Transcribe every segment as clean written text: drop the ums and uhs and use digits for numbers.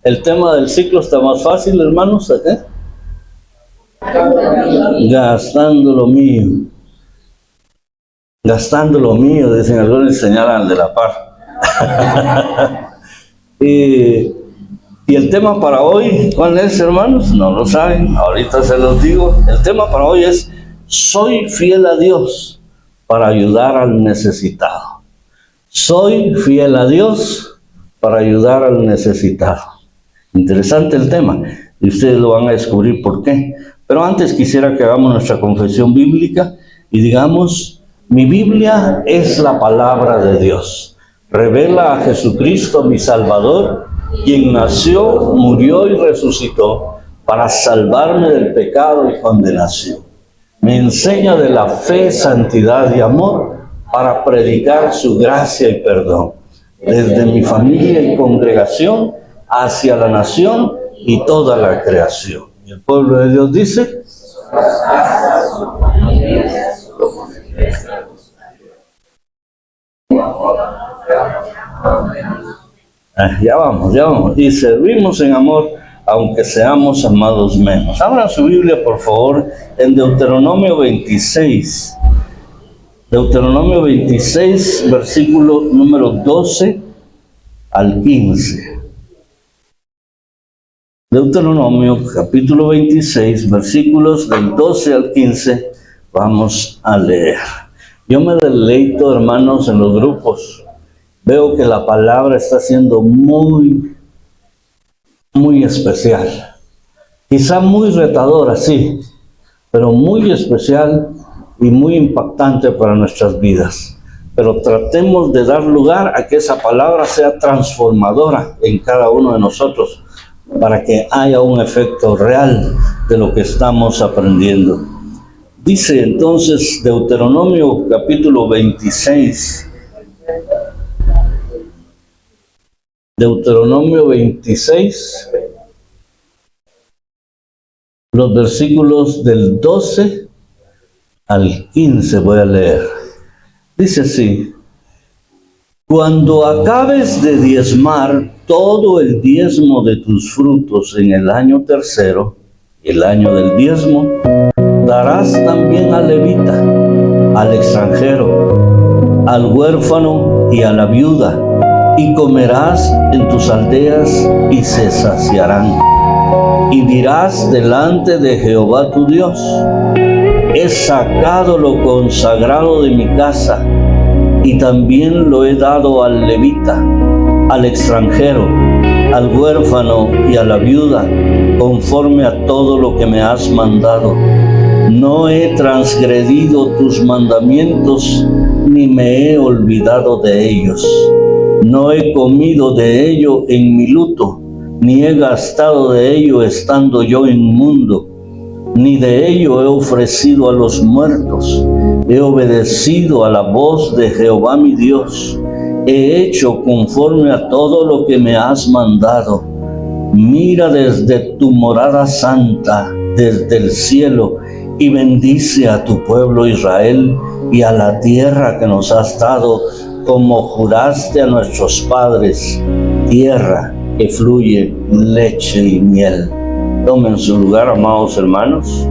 El tema del ciclo está más fácil, hermanos, ¿eh? Gastando lo mío. Gastando lo mío, dicen algunos, señalan de la par. y el tema para hoy, ¿cuál es, hermanos? No lo saben, ahorita se los digo. El tema para hoy es: soy fiel a Dios para ayudar al necesitado. Soy fiel a Dios para ayudar al necesitado. Interesante el tema, y ustedes lo van a descubrir por qué. Pero antes quisiera que hagamos nuestra confesión bíblica y digamos: mi Biblia es la palabra de Dios. Revela a Jesucristo, mi Salvador, quien nació, murió y resucitó para salvarme del pecado y condenación. Me enseña de la fe, santidad y amor para predicar su gracia y perdón, desde mi familia y congregación hacia la nación y toda la creación. Y el pueblo de Dios dice: ya vamos. Y servimos en amor, aunque seamos amados menos. Abran su Biblia, por favor, en Deuteronomio 26. Deuteronomio 26, versículo número 12 al 15. Deuteronomio, capítulo 26, versículos del 12 al 15, vamos a leer. Yo me deleito, hermanos, en los grupos. Veo que la palabra está siendo muy especial. Quizá muy retadora, sí, pero muy especial y muy impactante para nuestras vidas. Pero tratemos de dar lugar a que esa palabra sea transformadora en cada uno de nosotros, para que haya un efecto real de lo que estamos aprendiendo. Dice entonces Deuteronomio capítulo 26. Deuteronomio 26, los versículos del 12 al 15 voy a leer. Dice así: cuando acabes de diezmar todo el diezmo de tus frutos en el año tercero, el año del diezmo, darás también al levita, al extranjero, al huérfano y a la viuda, y comerás en tus aldeas y se saciarán. Y dirás delante de Jehová tu Dios: he sacado lo consagrado de mi casa, y también lo he dado al levita, al extranjero, al huérfano y a la viuda, conforme a todo lo que me has mandado. No he transgredido tus mandamientos, ni me he olvidado de ellos. No he comido de ello en mi luto, ni he gastado de ello estando yo inmundo, ni de ello he ofrecido a los muertos. He obedecido a la voz de Jehová mi Dios. He hecho conforme a todo lo que me has mandado. Mira desde tu morada santa, desde el cielo, y bendice a tu pueblo Israel y a la tierra que nos has dado, como juraste a nuestros padres, tierra que fluye leche y miel. Tomen su lugar, amados hermanos.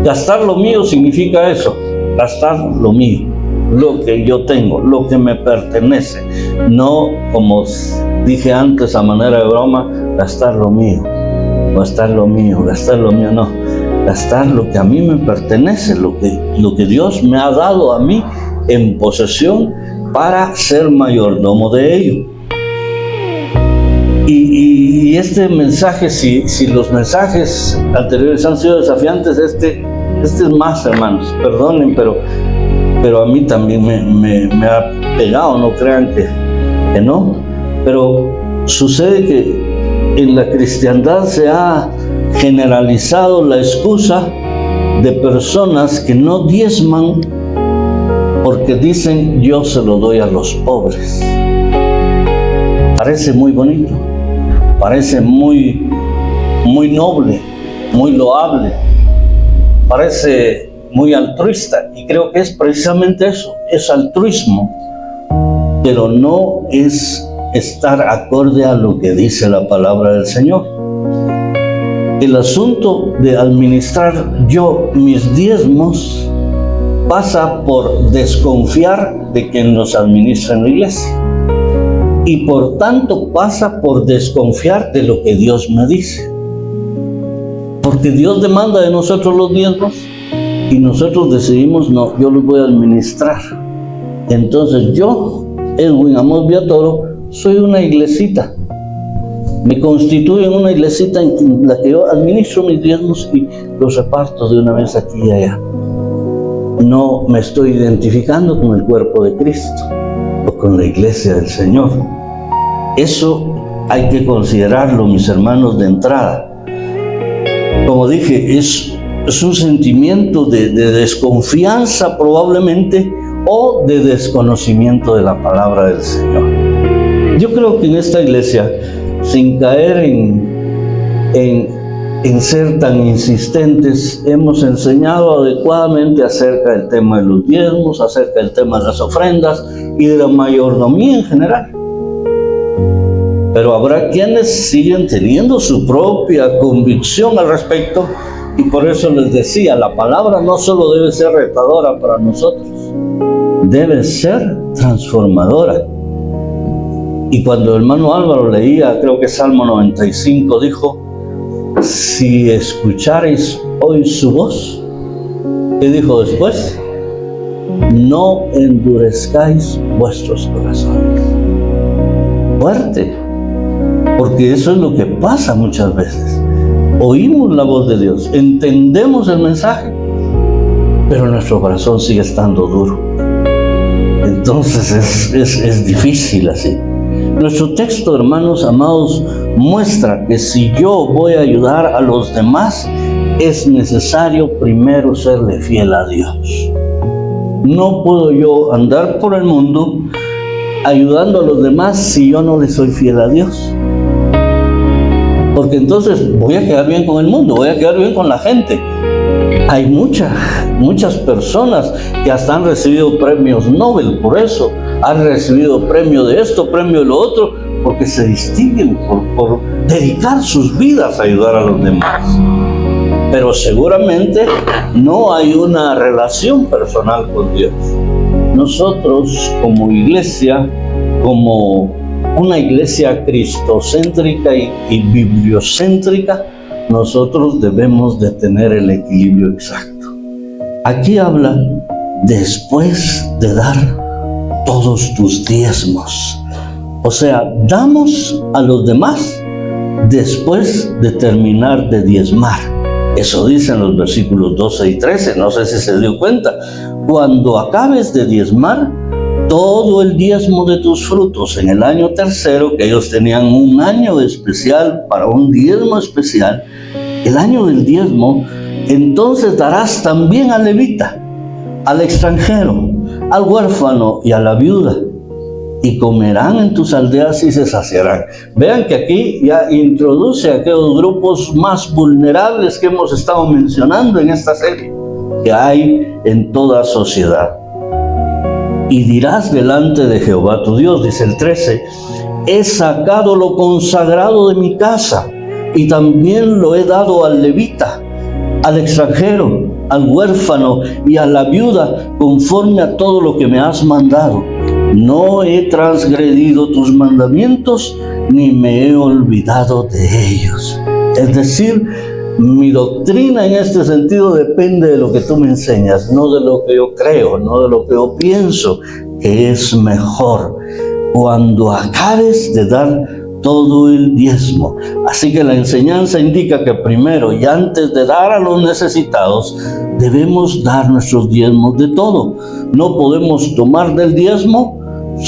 Gastar lo mío significa eso: gastar lo mío, lo que yo tengo, lo que me pertenece. No, como dije antes a manera de broma, gastar lo mío, no. Gastar lo que a mí me pertenece, lo que Dios me ha dado a mí en posesión para ser mayordomo de ello. Y este mensaje, si los mensajes anteriores han sido desafiantes, este es más, hermanos, perdonen, pero a mí también me ha pegado, no crean que no. Pero sucede que en la cristiandad se ha generalizado la excusa de personas que no diezman porque dicen: yo se lo doy a los pobres. Parece muy bonito, parece muy noble, muy loable, parece muy altruista, y creo que es precisamente eso, es altruismo, pero no es estar acorde a lo que dice la palabra del Señor. El asunto de administrar yo mis diezmos pasa por desconfiar de quien nos administra en la iglesia. Y por tanto pasa por desconfiar de lo que Dios me dice. Porque Dios demanda de nosotros los diezmos y nosotros decidimos, no, yo los voy a administrar. Entonces yo, Edwin Amos Villatoro, soy una iglesita. Me constituyo en una iglesita en la que yo administro mis diezmos y los reparto de una vez aquí y allá. No me estoy identificando con el cuerpo de Cristo o con la iglesia del Señor. Eso hay que considerarlo, mis hermanos, de entrada. Como dije, es un sentimiento de desconfianza probablemente o de desconocimiento de la palabra del Señor. Yo creo que en esta iglesia, sin caer en ser tan insistentes, hemos enseñado adecuadamente acerca del tema de los diezmos, acerca del tema de las ofrendas y de la mayordomía en general. Pero habrá quienes siguen teniendo su propia convicción al respecto, y por eso les decía, la palabra no solo debe ser retadora para nosotros, debe ser transformadora. Y cuando el hermano Álvaro leía, creo que Salmo 95, dijo, si escuchareis hoy su voz, ¿qué dijo después? No endurezcáis vuestros corazones. Fuerte, porque eso es lo que pasa muchas veces. Oímos la voz de Dios, entendemos el mensaje, pero nuestro corazón sigue estando duro. Entonces es difícil así. Nuestro texto, hermanos amados, muestra que si yo voy a ayudar a los demás, es necesario primero serle fiel a Dios. No puedo yo andar por el mundo ayudando a los demás si yo no le soy fiel a Dios. Porque entonces voy a quedar bien con el mundo, voy a quedar bien con la gente. Hay muchas personas que hasta han recibido premios Nobel por eso, han recibido premio de esto, premio de lo otro, porque se distinguen por dedicar sus vidas a ayudar a los demás. Pero seguramente no hay una relación personal con Dios. Nosotros como iglesia, como una iglesia cristocéntrica y bibliocéntrica, nosotros debemos de tener el equilibrio exacto. Aquí habla después de dar todos tus diezmos. O sea, damos a los demás después de terminar de diezmar. Eso dicen los versículos 12 y 13, no sé si se dio cuenta. Cuando acabes de diezmar todo el diezmo de tus frutos en el año tercero, que ellos tenían un año especial para un diezmo especial, el año del diezmo, entonces darás también al levita, al extranjero, al huérfano y a la viuda, y comerán en tus aldeas y se saciarán. Vean que aquí ya introduce aquellos grupos más vulnerables que hemos estado mencionando en esta serie, que hay en toda sociedad. Y dirás delante de Jehová tu Dios, dice el 13, he sacado lo consagrado de mi casa, y también lo he dado al levita, al extranjero, al huérfano y a la viuda, conforme a todo lo que me has mandado. No he transgredido tus mandamientos, ni me he olvidado de ellos. Es decir, mi doctrina en este sentido depende de lo que tú me enseñas, no de lo que yo creo, no de lo que yo pienso que es mejor. Cuando acabes de dar todo el diezmo. Así que la enseñanza indica que primero y antes de dar a los necesitados, debemos dar nuestros diezmos de todo. No podemos tomar del diezmo,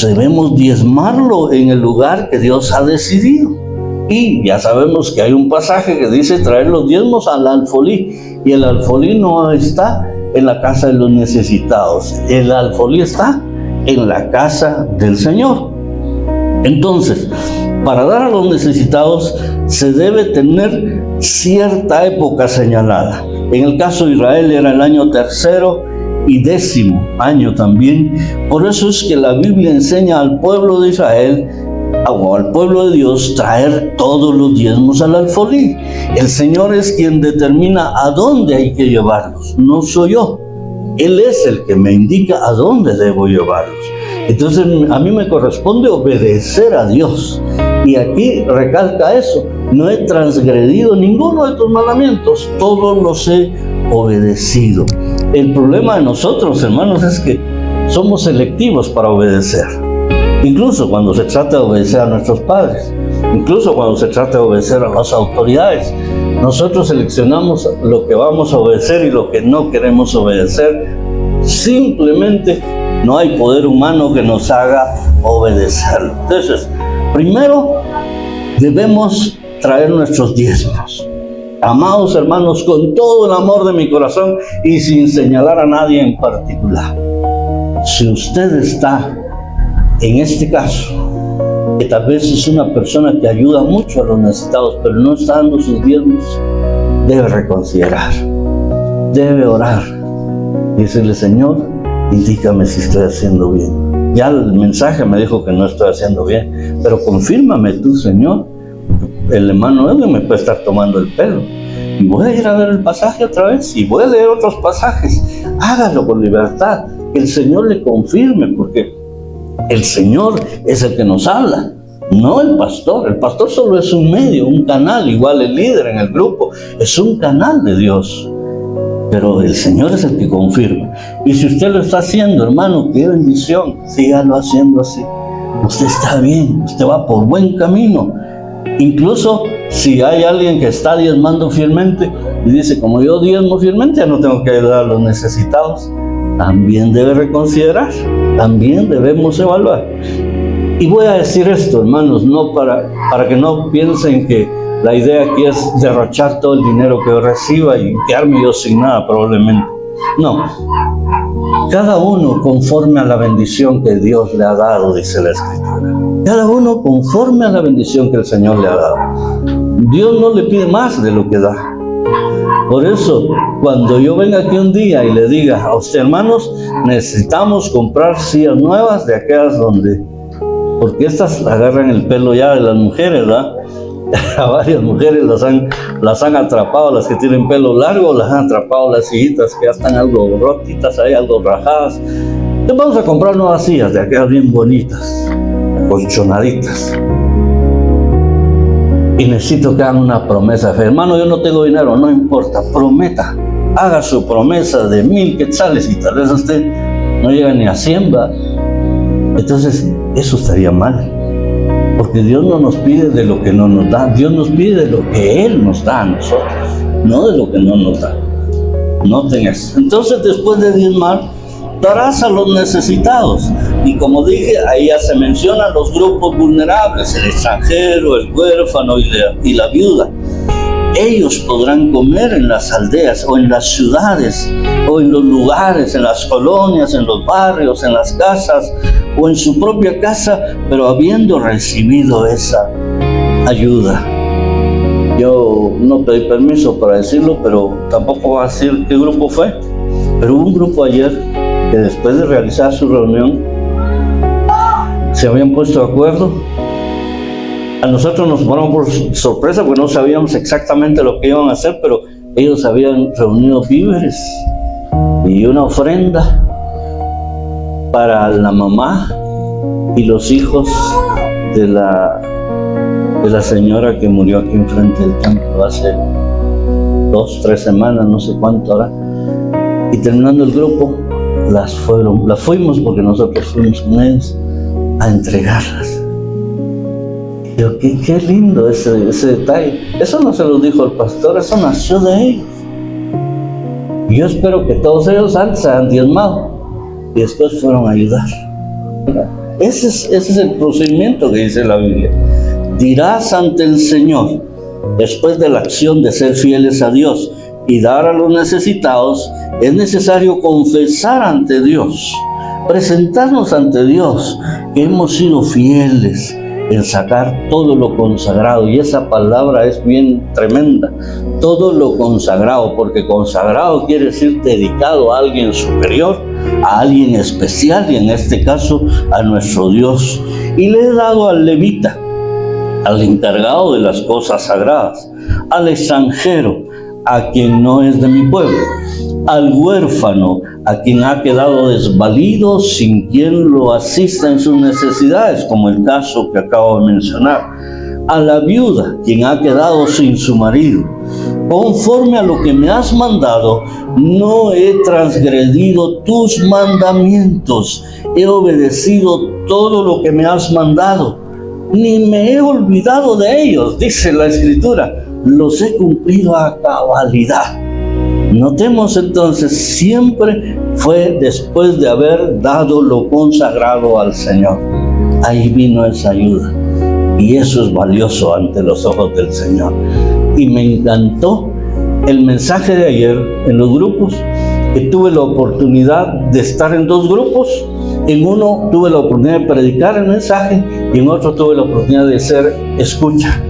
debemos diezmarlo en el lugar que Dios ha decidido. Y ya sabemos que hay un pasaje que dice traer los diezmos al alfolí, y el alfolí no está en la casa de los necesitados, el alfolí está en la casa del Señor. Entonces, para dar a los necesitados se debe tener cierta época señalada. En el caso de Israel era el año tercero y 10º año también. Por eso es que la Biblia enseña al pueblo de Israel o al pueblo de Dios traer todos los diezmos al alfolí. El Señor es quien determina a dónde hay que llevarlos, no soy yo. Él es el que me indica a dónde debo llevarlos. Entonces a mí me corresponde obedecer a Dios. Y aquí recalca eso: no he transgredido ninguno de tus mandamientos, todos los he obedecido. El problema de nosotros, hermanos, es que somos selectivos para obedecer. Incluso cuando se trata de obedecer a nuestros padres, incluso cuando se trata de obedecer a las autoridades, nosotros seleccionamos lo que vamos a obedecer y lo que no queremos obedecer. Simplemente no hay poder humano que nos haga obedecerlo. Entonces, primero debemos traer nuestros diezmos. Amados hermanos, con todo el amor de mi corazón y sin señalar a nadie en particular, si usted está en este caso, que tal vez es una persona que ayuda mucho a los necesitados, pero no está dando sus diezmos, debe reconsiderar, debe orar y decirle: Señor, indícame si estoy haciendo bien. Ya el mensaje me dijo que no estoy haciendo bien, pero confírmame tú, Señor. El hermano Edwin me puede estar tomando el pelo y voy a ir a ver el pasaje otra vez y voy a leer otros pasajes. Hágalo con libertad, que el Señor le confirme, porque el Señor es el que nos habla, no el pastor. El pastor solo es un medio, un canal, igual el líder en el grupo, es un canal de Dios. Pero el Señor es el que confirma. Y si usted lo está haciendo, hermano, qué bendición, sígalo haciendo así. Usted está bien, usted va por buen camino. Incluso si hay alguien que está diezmando fielmente y dice: como yo diezmo fielmente, ya no tengo que ayudar a los necesitados, también debe reconsiderar, también debemos evaluar. Y voy a decir esto, hermanos, no para que no piensen que la idea aquí es derrochar todo el dinero que yo reciba y quedarme yo sin nada, probablemente. No. Cada uno conforme a la bendición que Dios le ha dado, dice la Escritura. Cada uno conforme a la bendición que el Señor le ha dado. Dios no le pide más de lo que da. Por eso, cuando yo venga aquí un día y le diga a usted: hermanos, necesitamos comprar sillas nuevas de aquellas porque estas agarran el pelo ya de las mujeres, ¿verdad? A varias mujeres las han atrapado, las que tienen pelo largo, las han atrapado las sillitas que ya están algo rotitas, ahí algo rajadas. Entonces vamos a comprar nuevas sillas de aquellas bien bonitas, colchonaditas. Y necesito que hagan una promesa. Hermano, yo no tengo dinero, no importa, prometa. Haga su promesa de 1000 quetzales y tal vez usted no llega ni a 100, ¿va? Entonces, eso estaría mal. Porque Dios no nos pide de lo que no nos da. Dios nos pide de lo que Él nos da a nosotros, no de lo que no nos da. Noten eso. Entonces, después de diezmar, darás a los necesitados. Y como dije, ahí ya se mencionan los grupos vulnerables: el extranjero, el huérfano y la viuda. Ellos podrán comer en las aldeas o en las ciudades o en los lugares, en las colonias, en los barrios, en las casas o en su propia casa, pero habiendo recibido esa ayuda. Yo no pedí permiso para decirlo, pero tampoco voy a decir qué grupo fue. Pero hubo un grupo ayer que después de realizar su reunión se habían puesto de acuerdo. A nosotros nos tomaron por sorpresa porque no sabíamos exactamente lo que iban a hacer, pero ellos habían reunido víveres y una ofrenda para la mamá y los hijos de la señora que murió aquí enfrente del templo hace 2, 3 semanas, no sé cuánto ahora. Y terminando el grupo, las fuimos porque nosotros fuimos con ellos a entregarlas. Qué lindo ese detalle. Eso no se lo dijo el pastor, eso nació de ellos. Yo espero que todos ellos antes se han diezmado y después fueron a ayudar. Ese es el procedimiento que dice la Biblia. Dirás ante el Señor, después de la acción de ser fieles a Dios y dar a los necesitados, es necesario confesar ante Dios, presentarnos ante Dios que hemos sido fieles en sacar todo lo consagrado. Y esa palabra es bien tremenda, todo lo consagrado, porque consagrado quiere decir dedicado a alguien superior, a alguien especial, y en este caso a nuestro Dios. Y le he dado al levita, al encargado de las cosas sagradas, al extranjero, a quien no es de mi pueblo, al huérfano, a quien ha quedado desvalido sin quien lo asista en sus necesidades, como el caso que acabo de mencionar, a la viuda, quien ha quedado sin su marido. Conforme a lo que me has mandado, no he transgredido tus mandamientos, he obedecido todo lo que me has mandado, ni me he olvidado de ellos, dice la Escritura, los he cumplido a cabalidad. Notemos entonces, siempre fue después de haber dado lo consagrado al Señor. Ahí vino esa ayuda, y eso es valioso ante los ojos del Señor. Y me encantó el mensaje de ayer en los grupos, que tuve la oportunidad de estar en dos grupos. En uno tuve la oportunidad de predicar el mensaje, y en otro tuve la oportunidad de ser escucha.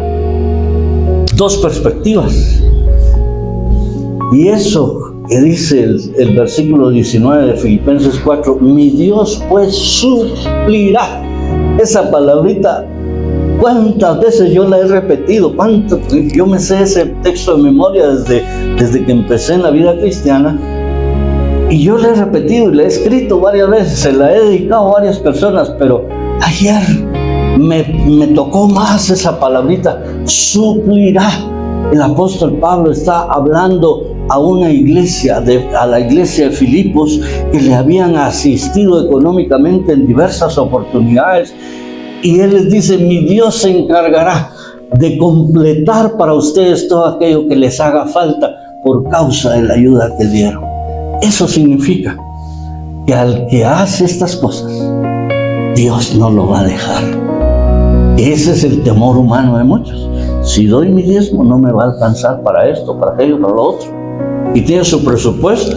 Dos perspectivas. Y eso que dice el versículo 19 de Filipenses 4, mi Dios pues suplirá. Esa palabrita, ¿cuántas veces yo la he repetido? Yo me sé ese texto de memoria desde que empecé en la vida cristiana. Y yo la he repetido y la he escrito varias veces, se la he dedicado a varias personas, pero ayer me tocó más esa palabrita, suplirá. El apóstol Pablo está hablando a una iglesia, a la iglesia de Filipos, que le habían asistido económicamente en diversas oportunidades, y él les dice, mi Dios se encargará de completar para ustedes todo aquello que les haga falta por causa de la ayuda que dieron. Eso significa que al que hace estas cosas, Dios no lo va a dejar. Ese es el temor humano de muchos. Si doy mi diezmo, no me va a alcanzar para esto, para aquello, para lo otro. Y tiene su presupuesto.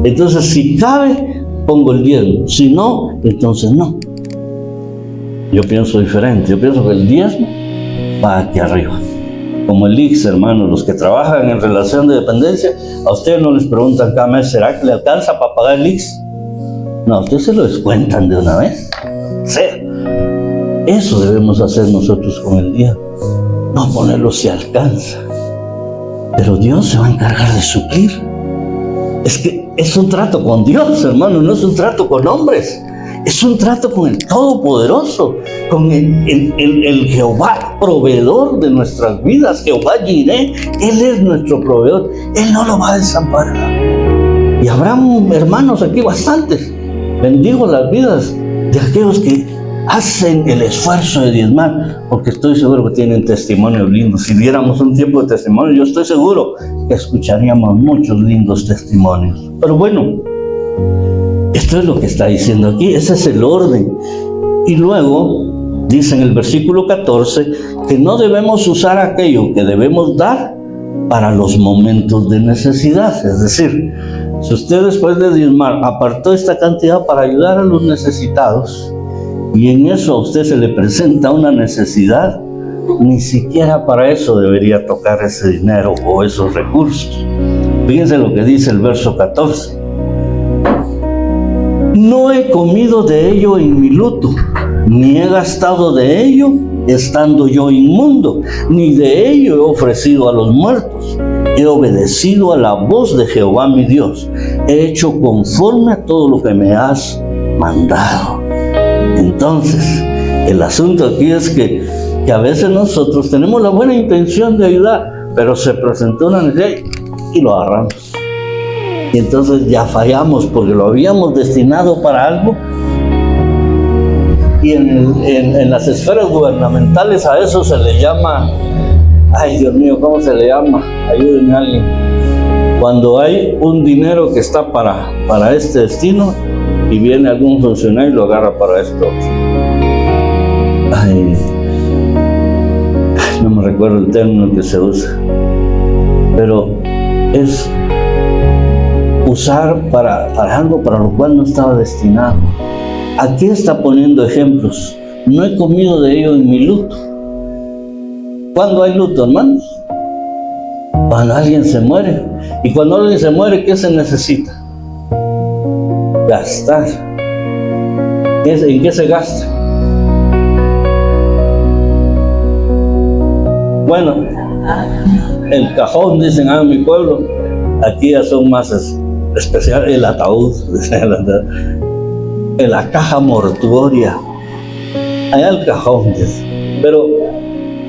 Entonces, si cabe, pongo el diezmo. Si no, entonces no. Yo pienso diferente. Yo pienso que el diezmo va aquí arriba. Como el IX, hermanos, los que trabajan en relación de dependencia, a ustedes no les preguntan cada mes, ¿será que le alcanza para pagar el IX? No, a ustedes se lo descuentan de una vez. Sí. Eso debemos hacer nosotros con el diezmo. No ponerlo si alcanza. Pero Dios se va a encargar de suplir. Es que es un trato con Dios, hermano, no es un trato con hombres. Es un trato con el Todopoderoso, con el Jehová, proveedor de nuestras vidas. Jehová Jireh, Él es nuestro proveedor. Él no lo va a desamparar. Y habrá hermanos aquí bastantes. Bendigo las vidas de aquellos que hacen el esfuerzo de diezmar, porque estoy seguro que tienen testimonios lindos. Si diéramos un tiempo de testimonio, yo estoy seguro que escucharíamos muchos lindos testimonios. Pero bueno, esto es lo que está diciendo aquí, ese es el orden. Y luego dice en el versículo 14 que no debemos usar aquello que debemos dar para los momentos de necesidad. Es decir, si usted después de diezmar apartó esta cantidad para ayudar a los necesitados, y en eso a usted se le presenta una necesidad, ni siquiera para eso debería tocar ese dinero o esos recursos. Fíjense lo que dice el verso 14. No he comido de ello en mi luto, ni he gastado de ello estando yo inmundo, ni de ello he ofrecido a los muertos. He obedecido a la voz de Jehová mi Dios. He hecho conforme a todo lo que me has mandado. Entonces, el asunto aquí es que a veces nosotros tenemos la buena intención de ayudar, pero se presentó una necesidad y lo agarramos. Y entonces ya fallamos porque lo habíamos destinado para algo. Y en las esferas gubernamentales a eso se le llama, ay Dios mío, ¿cómo se le llama? Ayúdenme a alguien. Cuando hay un dinero que está para este destino y viene algún funcionario y lo agarra para esto. Ay, no me recuerdo el término que se usa, pero es usar para algo para lo cual no estaba destinado. Aquí está poniendo ejemplos. No he comido de ello en mi luto. ¿Cuándo hay luto, hermanos? Cuando alguien se muere. Y cuando alguien se muere, ¿qué se necesita? Gastar. ¿En qué se gasta? Bueno, el cajón, dicen en mi pueblo. Aquí ya son más especial, el ataúd, en la caja mortuoria. Allá el cajón, pero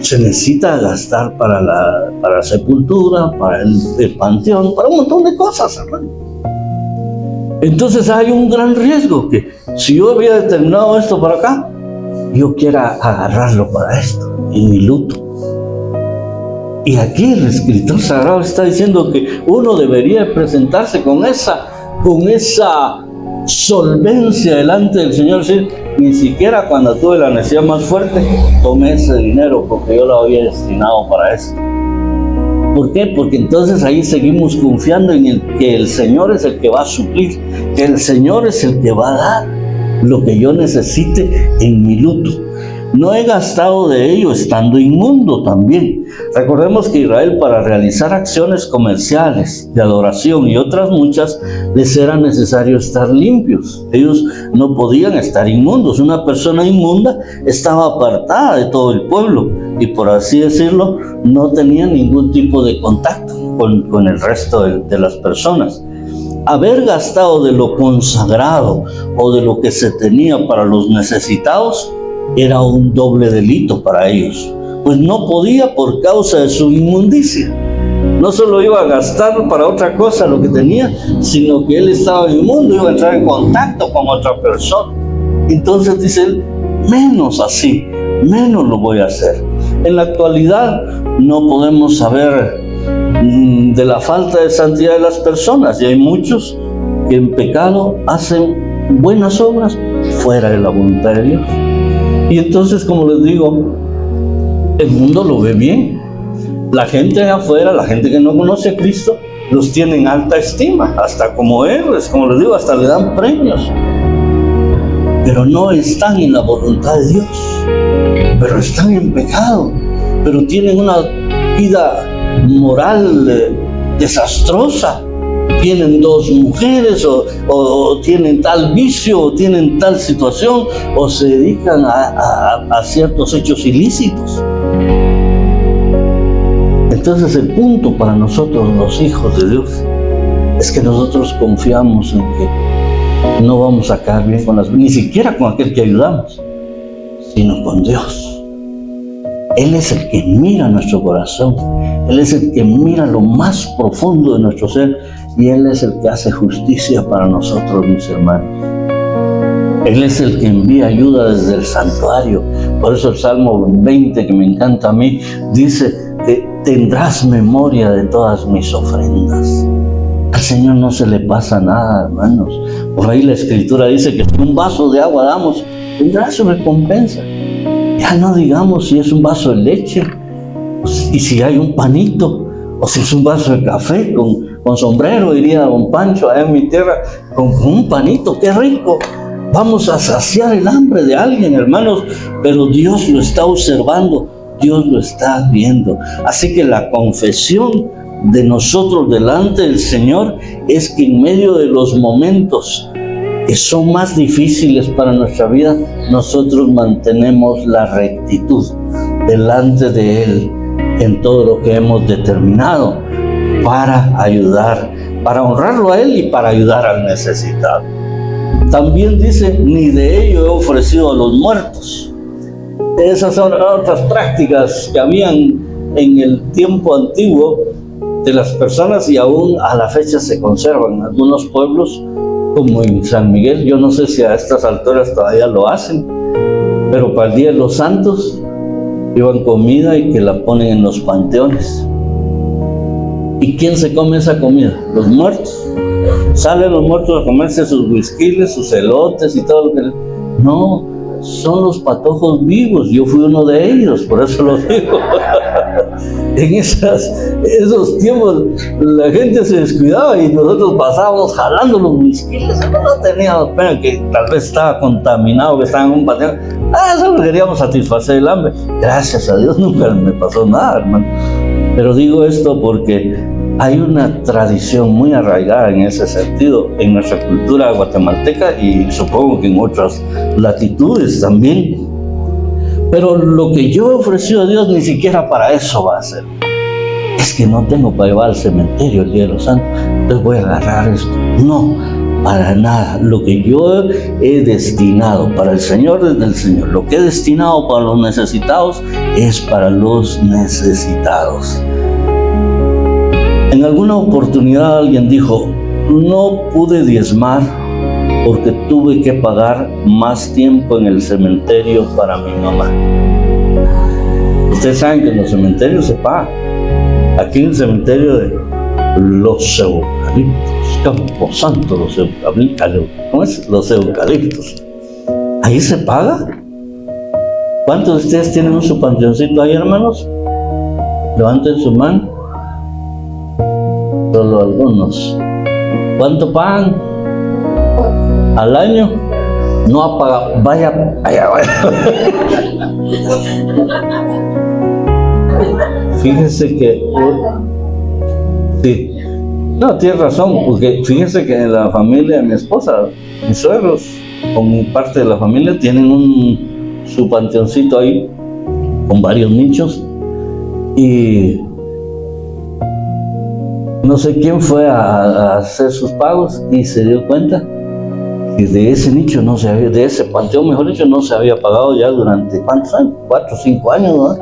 se necesita gastar para la sepultura, para el panteón, para un montón de cosas, hermano. Entonces hay un gran riesgo que si yo había determinado esto para acá, yo quiera agarrarlo para esto, en mi luto. Y aquí el escritor sagrado está diciendo que uno debería presentarse con esa solvencia delante del Señor, decir, ni siquiera cuando tuve la necesidad más fuerte, tomé ese dinero porque yo lo había destinado para esto. ¿Por qué? Porque entonces ahí seguimos confiando en que el Señor es el que va a suplir, que el Señor es el que va a dar lo que yo necesite en mi luto. No he gastado de ello estando inmundo también. Recordemos que Israel, para realizar acciones comerciales, de adoración y otras muchas, les era necesario estar limpios. Ellos no podían estar inmundos. Una persona inmunda estaba apartada de todo el pueblo y, por así decirlo, no tenía ningún tipo de contacto con el resto de las personas. Haber gastado de lo consagrado o de lo que se tenía para los necesitados era un doble delito para ellos, pues no podía por causa de su inmundicia. No solo iba a gastar para otra cosa lo que tenía, sino que él estaba inmundo, iba a entrar en contacto con otra persona. Entonces dice él, menos así, menos lo voy a hacer. En la actualidad no podemos saber de la falta de santidad de las personas, y hay muchos que en pecado hacen buenas obras fuera de la voluntad de Dios. Y entonces, como les digo, el mundo lo ve bien. La gente de afuera, la gente que no conoce a Cristo, los tiene en alta estima, hasta como héroes, como les digo, hasta le dan premios. Pero no están en la voluntad de Dios, pero están en pecado, pero tienen una vida moral desastrosa. Tienen dos mujeres o tienen tal vicio o tienen tal situación o se dedican a ciertos hechos ilícitos. Entonces el punto para nosotros los hijos de Dios es que nosotros confiamos en que no vamos a caer bien ni siquiera con aquel que ayudamos, sino con Dios. Él es el que mira nuestro corazón, Él es el que mira lo más profundo de nuestro ser y Él es el que hace justicia para nosotros, mis hermanos. Él es el que envía ayuda desde el santuario. Por eso el Salmo 20, que me encanta a mí, dice que tendrás memoria de todas mis ofrendas. Al Señor no se le pasa nada, hermanos. Por ahí la Escritura dice que si un vaso de agua damos, tendrá su recompensa. Ya no digamos si es un vaso de leche, y si hay un panito, o si es un vaso de café con sombrero, diría don Pancho allá en mi tierra, con un panito, qué rico. Vamos a saciar el hambre de alguien, hermanos, pero Dios lo está observando, Dios lo está viendo. Así que la confesión de nosotros delante del Señor es que en medio de los momentos que son más difíciles para nuestra vida, nosotros mantenemos la rectitud delante de Él en todo lo que hemos determinado para ayudar, para honrarlo a Él y para ayudar al necesitado. También dice, ni de ello he ofrecido a los muertos. Esas son otras prácticas que habían en el tiempo antiguo de las personas y aún a la fecha se conservan en algunos pueblos, como en San Miguel. Yo no sé si a estas alturas todavía lo hacen, pero para el Día de los Santos llevan comida y que la ponen en los panteones. ¿Y quién se come esa comida? Los muertos. Salen los muertos a comerse sus whiskiles, sus elotes y todo lo que... No, son los patojos vivos. Yo fui uno de ellos, por eso lo digo. En esos tiempos la gente se descuidaba y nosotros pasábamos jalando los whiskiles. No teníamos pena que tal vez estaba contaminado, que estaba en un panteón. Solo queríamos satisfacer el hambre. Gracias a Dios nunca me pasó nada, hermano. Pero digo esto porque Hay una tradición muy arraigada en ese sentido en nuestra cultura guatemalteca y supongo que en otras latitudes también. Pero lo que yo he ofrecido a Dios ni siquiera para eso va a ser. Es que no tengo para llevar al cementerio el Día de los Santos, entonces voy a agarrar esto. No, para nada. Lo que yo he destinado para el Señor es del Señor. Lo que he destinado para los necesitados es para los necesitados. En alguna oportunidad alguien dijo, no pude diezmar porque tuve que pagar más tiempo en el cementerio para mi mamá. Ustedes saben que en los cementerios se paga. Aquí en el cementerio de los eucaliptos, Camposanto, los eucaliptos, ¿cómo es? Los eucaliptos. Ahí se paga. ¿Cuántos de ustedes tienen su panteoncito ahí, hermanos? Levanten su mano. Solo algunos. ¿Cuánto pagan al año? No ha pagado. Vaya. Fíjese que sí. No, tiene razón, porque fíjese que en la familia de mi esposa, mis suegros, con parte de la familia, tienen su panteoncito ahí, con varios nichos, y no sé quién fue a hacer sus pagos y se dio cuenta que de ese nicho no se había, de ese panteón, mejor dicho, no se había pagado ya durante, ¿cuántos años? 4 o 5 años, ¿no?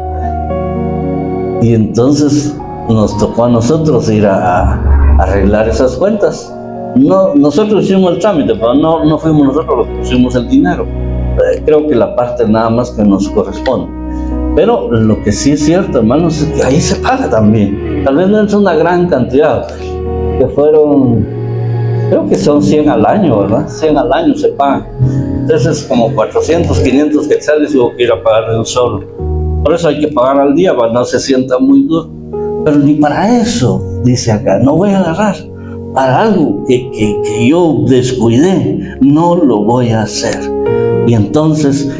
Y entonces nos tocó a nosotros ir a arreglar esas cuentas. No, nosotros hicimos el trámite, pero no fuimos nosotros los que pusimos el dinero. Creo que la parte nada más que nos corresponde. Pero lo que sí es cierto, hermanos, es que ahí se paga también. Tal vez no es una gran cantidad, que fueron, creo que son 100 al año, ¿verdad? 100 al año se pagan. Entonces como 400, 500 quetzales hubo que ir a pagar de un solo. Por eso hay que pagar al día para que no se sienta muy duro. Pero ni para eso, dice acá, no voy a agarrar. Para algo que yo descuidé, no lo voy a hacer. Y entonces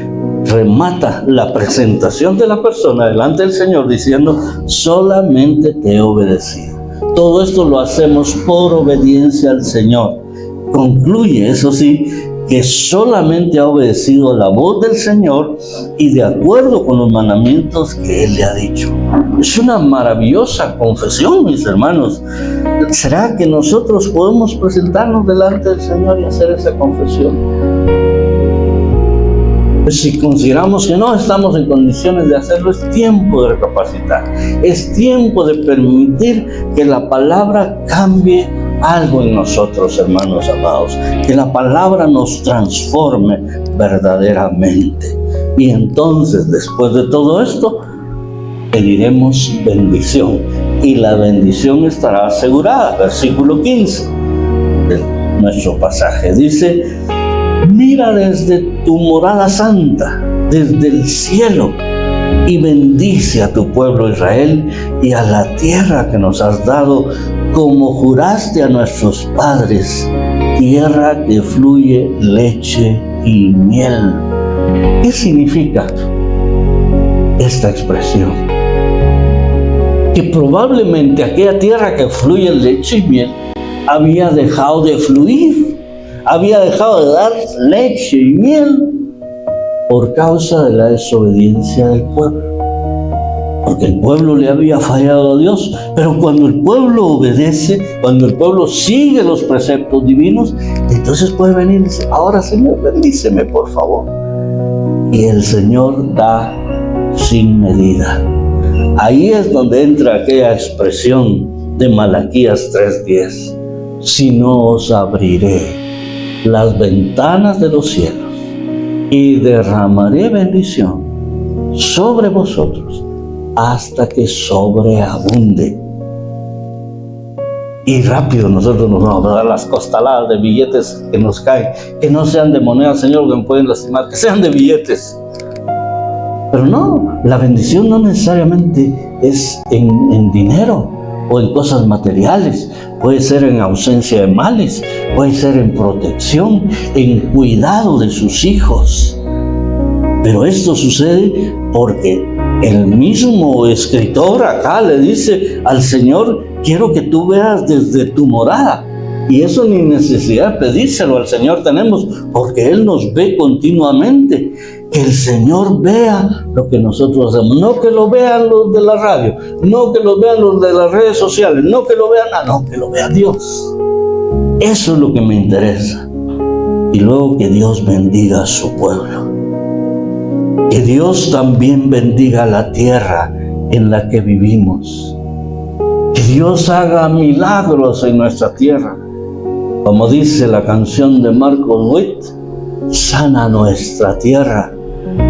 remata la presentación de la persona delante del Señor diciendo, solamente te he obedecido. Todo esto lo hacemos por obediencia al Señor. Concluye, eso sí, que solamente ha obedecido la voz del Señor y de acuerdo con los mandamientos que Él le ha dicho. Es una maravillosa confesión, mis hermanos. ¿Será que nosotros podemos presentarnos delante del Señor y hacer esa confesión? Pues si consideramos que no estamos en condiciones de hacerlo, es tiempo de recapacitar. Es tiempo de permitir que la palabra cambie algo en nosotros, hermanos amados, que la palabra nos transforme verdaderamente. Y entonces, después de todo esto, pediremos bendición. Y la bendición estará asegurada. Versículo 15 de nuestro pasaje dice, mira desde tu morada santa, desde el cielo, y bendice a tu pueblo Israel y a la tierra que nos has dado, como juraste a nuestros padres, tierra que fluye leche y miel. ¿Qué significa esta expresión? Que probablemente aquella tierra que fluye leche y miel había dejado de fluir, había dejado de dar leche y miel por causa de la desobediencia del pueblo. Porque el pueblo le había fallado a Dios, pero cuando el pueblo obedece, cuando el pueblo sigue los preceptos divinos, entonces puede venir y decir, ahora Señor, bendíceme por favor. Y el Señor da sin medida. Ahí es donde entra aquella expresión de Malaquías 3:10. Si no os abriré las ventanas de los cielos y derramaré bendición sobre vosotros hasta que sobreabunde. Y rápido nosotros nos vamos a dar las costaladas de billetes que nos caen, que no sean de moneda, Señor, que me pueden lastimar, que sean de billetes. Pero no, la bendición no necesariamente es en dinero o en cosas materiales, puede ser en ausencia de males, puede ser en protección, en cuidado de sus hijos. Pero esto sucede porque el mismo escritor acá le dice al Señor quiero que tú veas desde tu morada. Y eso ni necesidad de pedírselo al Señor tenemos, porque Él nos ve continuamente. Que el Señor vea lo que nosotros hacemos. No que lo vean los de la radio, no que lo vean los de las redes sociales, no que lo vean nada, no, que lo vea Dios. Eso es lo que me interesa. Y luego que Dios bendiga a su pueblo. Que Dios también bendiga la tierra en la que vivimos. Que Dios haga milagros en nuestra tierra. Como dice la canción de Marcos Witt, sana nuestra tierra.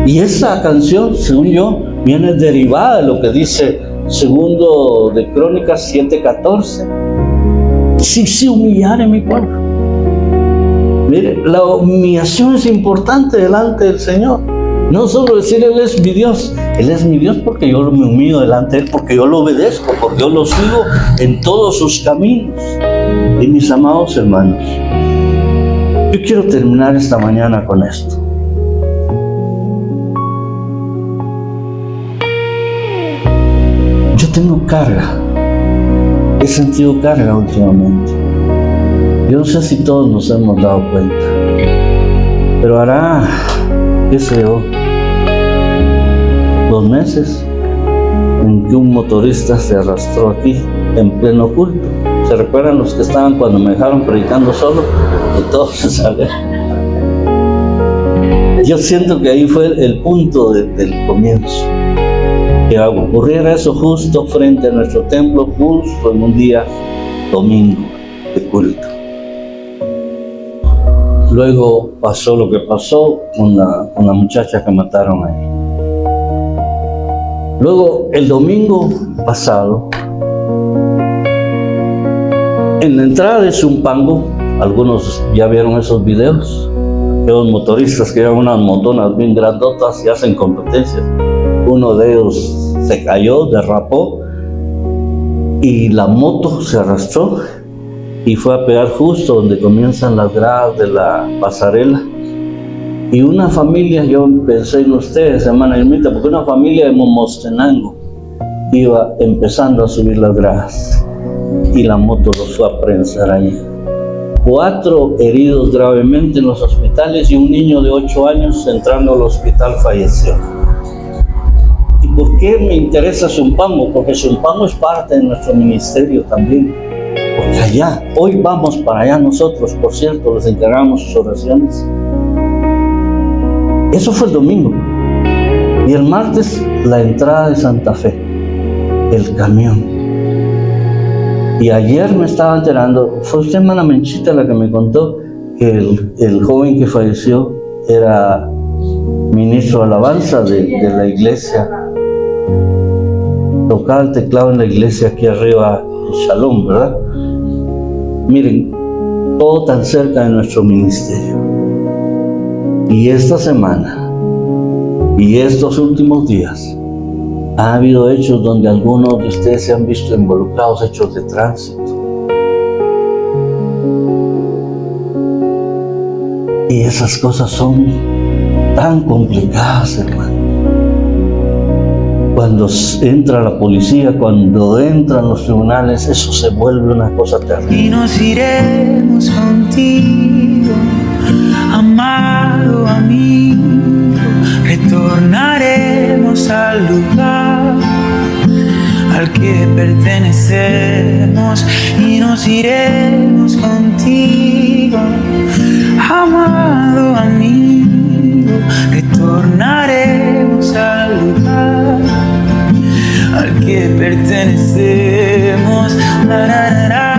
Y esa canción, según yo, viene derivada de lo que dice segundo de Crónicas 7:14. Si se humillare mi pueblo. Mire, la humillación es importante delante del Señor. No solo decir Él es mi Dios. Él es mi Dios porque yo me humillo delante de Él, porque yo lo obedezco, porque yo lo sigo en todos sus caminos. Y mis amados hermanos, yo quiero terminar esta mañana con esto. Yo tengo carga. He sentido carga últimamente. Yo no sé si todos nos hemos dado cuenta. Pero hará, qué sé yo, 2 meses en que un motorista se arrastró aquí en pleno culto. ¿Se recuerdan los que estaban cuando me dejaron predicando solo? Y todos se salieron. Yo siento que ahí fue el punto del comienzo. Que ocurriera eso justo frente a nuestro templo, justo en un día domingo de culto. Luego pasó lo que pasó con la muchacha que mataron ahí. Luego, el domingo pasado, en la entrada de Zumpango, algunos ya vieron esos videos, de los motoristas que llevan unas motonas bien grandotas y hacen competencias. Uno de ellos se cayó, derrapó y la moto se arrastró y fue a pegar justo donde comienzan las gradas de la pasarela. Y una familia, yo pensé en ustedes, hermana Irmita, porque una familia de Momostenango iba empezando a subir las gradas y la moto los fue a prensar ahí. 4 heridos gravemente en los hospitales y un niño de 8 años entrando al hospital falleció. ¿Y por qué me interesa Zumpango? Porque Zumpango es parte de nuestro ministerio también. Porque allá, hoy vamos para allá nosotros, por cierto, les encargamos sus oraciones. Eso fue el domingo. Y el martes, la entrada de Santa Fe, el camión. Y ayer me estaba enterando, fue usted, hermana Menchita, la que me contó que el joven que falleció era ministro de alabanza de la iglesia. Tocaba el teclado en la iglesia aquí arriba, en Shalom, ¿verdad? Miren, todo tan cerca de nuestro ministerio. Y esta semana, y estos últimos días, ha habido hechos donde algunos de ustedes se han visto involucrados, hechos de tránsito. Y esas cosas son tan complicadas, hermano. Cuando entra la policía, cuando entran los tribunales, eso se vuelve una cosa terrible. Y nos iremos contigo, amado amigo, retornaremos al lugar al que pertenecemos y nos iremos contigo, amado amigo, retornaremos al lugar al que pertenecemos. La, la, la, la.